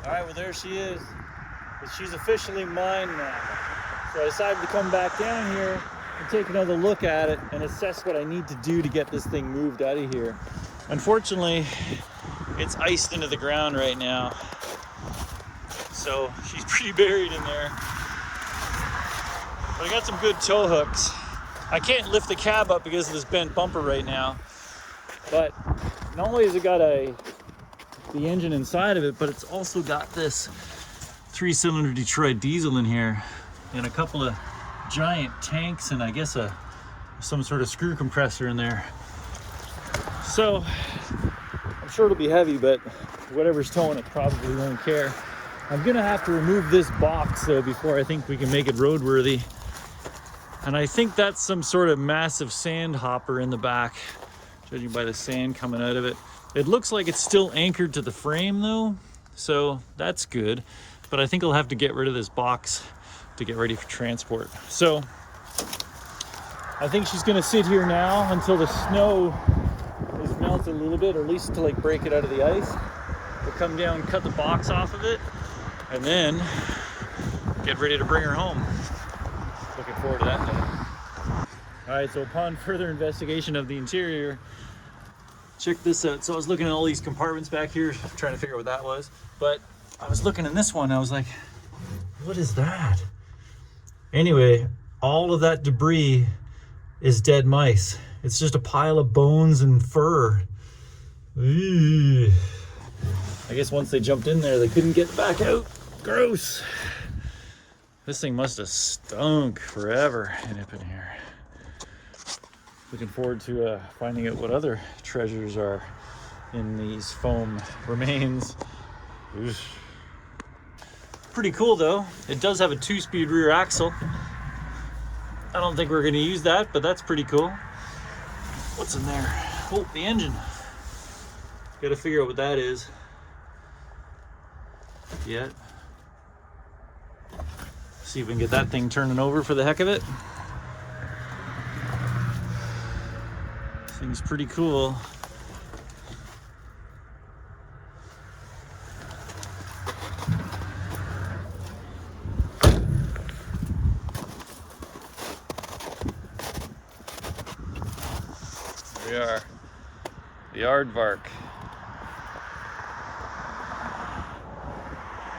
Alright, well there she is. She's officially mine now. So I decided to come back down here and take another look at it and assess what I need to do to get this thing moved out of here. Unfortunately, it's iced into the ground right now. So she's pretty buried in there. But I got some good tow hooks. I can't lift the cab up because of this bent bumper right now. But not only has it got the engine inside of it, but it's also got this 3-cylinder Detroit diesel in here and a couple of giant tanks and I guess some sort of screw compressor in there. So I'm sure it'll be heavy, but whatever's towing it probably won't care. I'm gonna have to remove this box though before I think we can make it roadworthy. And I think that's some sort of massive sand hopper in the back, judging by the sand coming out of it. It looks like it's still anchored to the frame though, so that's good. But I think I'll have to get rid of this box to get ready for transport. So I think she's gonna sit here now until the snow is melted a little bit, or at least to like break it out of the ice. We'll come down, cut the box off of it, and then get ready to bring her home. Looking forward to that day. All right, so upon further investigation of the interior, check this out. So I was looking at all these compartments back here, trying to figure out what that was. But I was looking in this one, I was like, what is that? Anyway, all of that debris is dead mice. It's just a pile of bones and fur. Ew. I guess once they jumped in there, they couldn't get back out. Gross. This thing must have stunk forever in here. Looking forward to finding out what other treasures are in these foam remains. Oof. Pretty cool though. It does have a 2-speed rear axle. I don't think we're going to use that, but that's pretty cool. What's in there? Oh, the engine. Got to figure out what that is. Yet. See if we can get that thing turning over for the heck of it. This thing's pretty cool. There we are. The Aardvark.